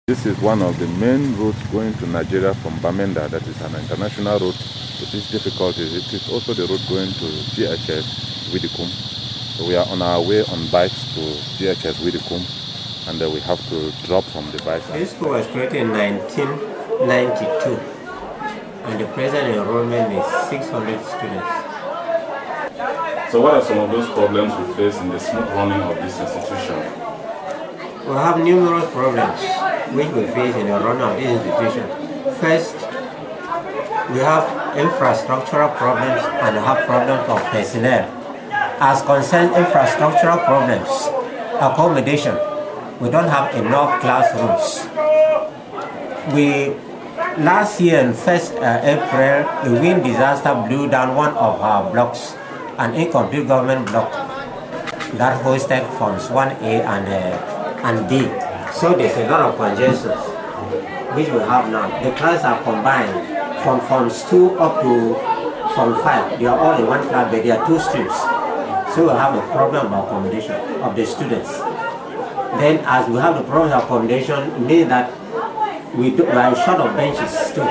This is one of the main roads going to Nigeria from Bamenda. That is an international road with its difficulties. It is also the road going to GHS Widikum. So we are on our way on bikes to GHS Widikum, and then we have to drop from the bikes. This school was created in 1992, and the present enrollment is 600 students. So what are some of those problems we face in the smooth running of this institution? We have numerous problems which we face in the running of this institution. First, we have infrastructural problems and have problems of personnel. As concerns infrastructural problems, accommodation, we don't have enough classrooms. Last year in 1st April, the wind disaster blew down one of our blocks, an incomplete government block that hosted forms 1A and D. So there's a lot of congestion, which we have now. The classes are combined from forms 2 up to form 5. They are all in one class, but there are 2 streams. So we have a problem of accommodation of the students. Then as we have the problem of accommodation, it means that we are short of benches too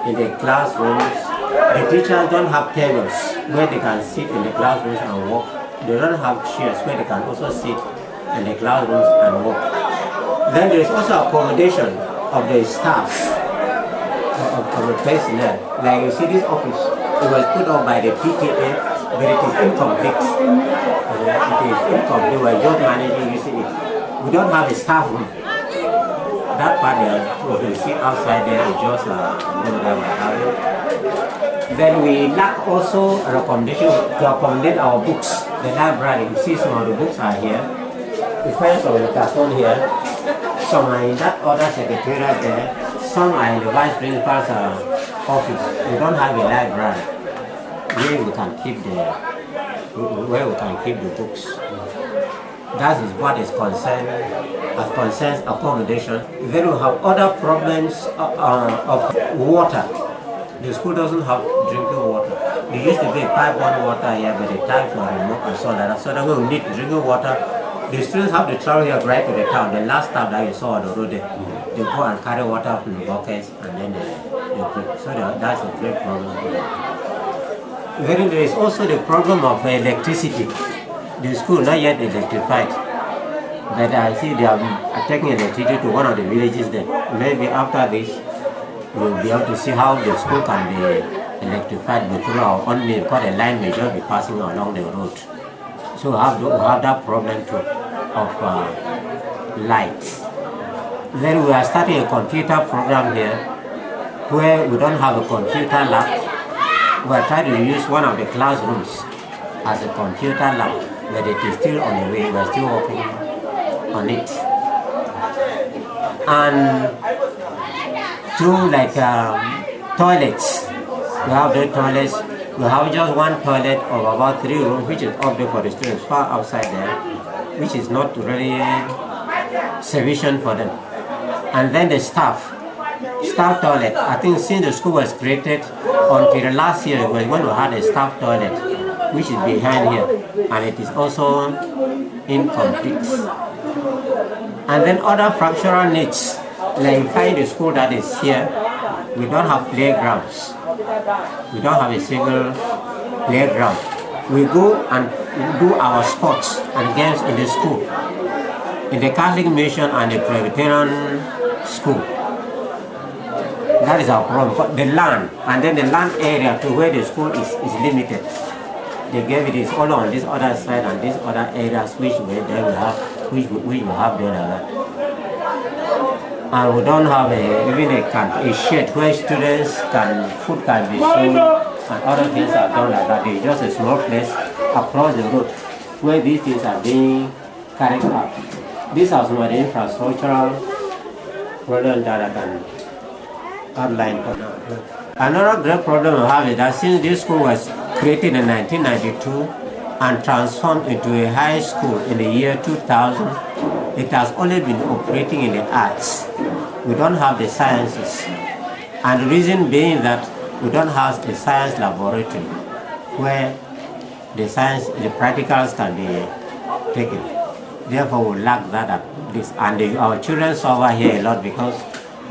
in the classrooms. The teachers don't have tables where they can sit in the classrooms and work. They don't have chairs where they can also sit in the classrooms and work. Then there is also accommodation of the staff, of the personnel. Like you see this office, it was put up by the PTA, but it is incomplete. It is incomplete. We are just managing using it. We don't have a staff room. That part there, we see outside there, is just Then we lack also a accommodation to accommodate our books. The library, you see some of the books are here. We find some in the carton here. Some are in that other secretariat there. Some are in the vice principal's office. We don't have a library where we can keep the books. That is what is concerned as concerns accommodation. Then we have other problems of water. The school doesn't have drinking water. There used to be pipe-on water here, but the tanks were removed and so like that. So that we need drinking water. The students have to travel here right to the town. The last time that you saw on the road there, they go and carry water from the buckets and then they drink. So that's a great problem. Then there is also the problem of electricity. The school not yet electrified, but I see they are taking electricity to one of the villages there. Maybe after this, we'll be able to see how the school can be electrified, but through our own means, because the line may just be passing along the road. So we have that problem too of lights. Then we are starting a computer program here where we don't have a computer lab. We are trying to use one of the classrooms as a computer lab, but it is still on the way. We are still working on it. And through like toilets, we have the toilets. We have just one toilet of about 3 rooms, which is up there for the students, far outside there, which is not really sufficient for them. And then the staff toilet. I think since the school was created until last year was when we had a staff toilet, which is behind here, and it is also incomplete. And then other fractional needs, like you find the school that is here, we don't have playgrounds. We don't have a single playground. We go and do our sports and games in the school, in the Catholic mission and the Presbyterian school. That is our problem. The land, and then the land area to where the school is limited. They gave it is all on this other side and these other areas which we have there. And we don't have even a shed where students food can be sold and other things are done like that. It's just a small place across the road where these things are being carried out. These are some of the infrastructural problems that I can outline for now. Another great problem we have is that since this school was created in 1992 and transformed into a high school in the year 2000, it has only been operating in the arts. We don't have the sciences. And the reason being that we don't have a science laboratory where the practicals can be taken. Therefore, we lack that at this. And our children suffer here a lot because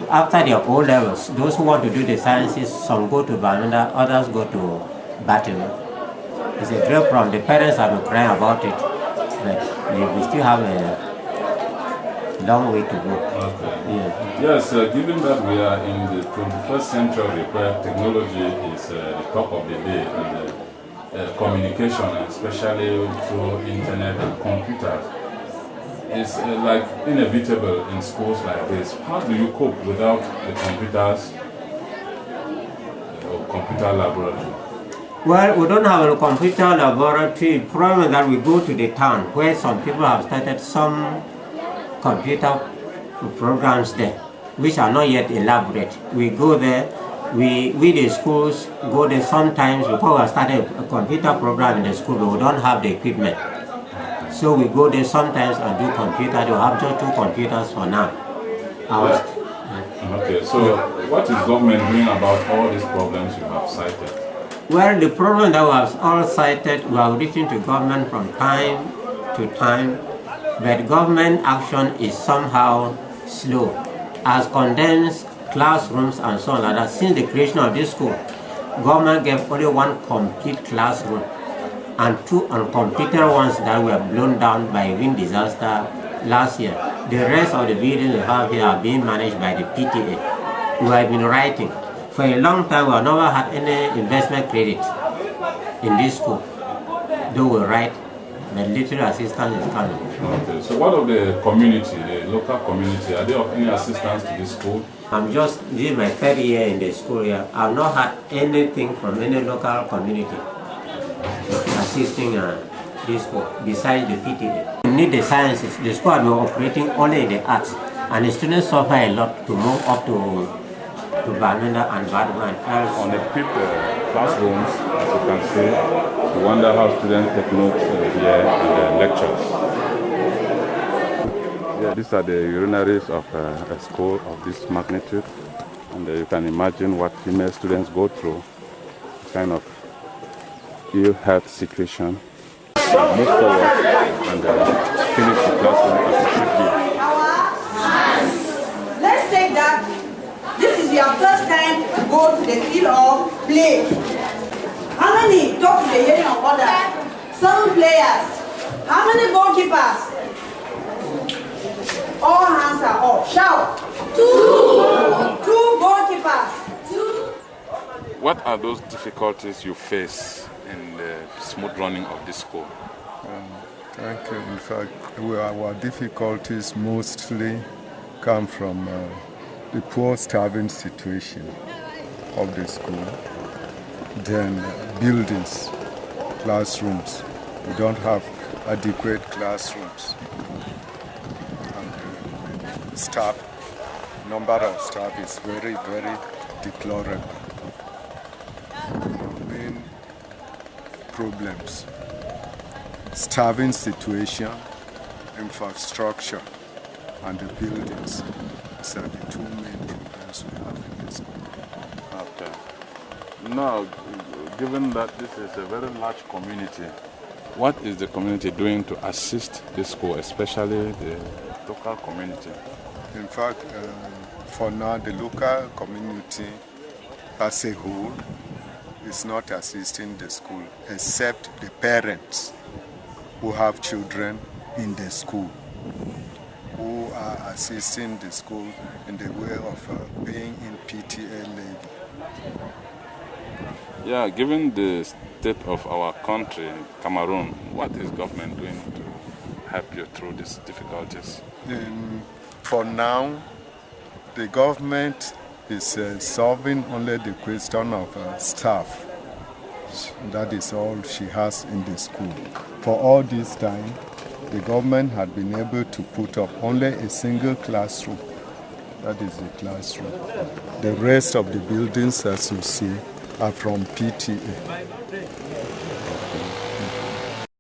after their O levels, those who want to do the sciences, some go to Bamenda, others go to Batim. It's a great problem. The parents have been crying about it, but we still have a long way to go. Okay. Yeah. Yes, given that we are in the 21st century where technology is the top of the day and communication, especially through internet and computers, is like inevitable in schools like this. How do you cope without the computers or computer laboratory? Well, we don't have a computer laboratory. The problem is that we go to the town where some people have started some computer programs there, which are not yet elaborate. We go there, we the schools go there sometimes because we have started a computer program in the school, but we don't have the equipment. So we go there sometimes and do computer. They have just 2 computers for now. Okay, so what is government doing about all these problems you have cited? Well, the problem that we have all cited, we are reaching to government from time to time, but government action is somehow slow. As condensed classrooms and so on like that, since the creation of this school, government gave only 1 complete classroom and 2 uncompleted ones that were blown down by wind disaster last year. The rest of the buildings we have here are being managed by the PTA. We have been writing. For a long time, we have never had any investment credit in this school. Though we write, but little assistance is coming. Okay, so what of the community, the local community, are they of any assistance to this school? I'm just, this is my 3rd year in the school here. I've not had anything from any local community assisting this school, besides the PTA. We need the sciences. The school has been operating only in the arts, and the students suffer a lot to move up to Bamenda and Badma and else. On the equipped classrooms, as you can see, we wonder how students take notes here in the lectures. Yeah, these are the urinaries of a school of this magnitude, and you can imagine what female students go through, kind of ill health situation. Move forward and finish the classroom as it should be. Let's take that. This is your first time to go to the field of play. How many? Talk to the hearing of order. 7 players. How many goalkeepers? All hands are up. Shout. 2. 2 goalkeepers. 2. What are those difficulties you face in the smooth running of this school? Thank you. In fact, our difficulties mostly come from the poor starving situation of the school, then buildings, classrooms. We don't have adequate classrooms. And staff, number of staff is very, very deplorable. The main problems, starving situation, infrastructure, and the buildings. These are the 2 main problems we have in this school. Okay. Now, given that this is a very large community, what is the community doing to assist this school, especially the local community? In fact, for now, the local community as a whole is not assisting the school, except the parents who have children in the school, who are assisting the school in the way of paying in PTA levy. Yeah, given the state of our country, Cameroon, what is government doing to help you through these difficulties? For now, the government is solving only the question of staff. That is all she has in the school. For all this time, the government had been able to put up only a single classroom. That is the classroom. The rest of the buildings, as you see, are from PTA.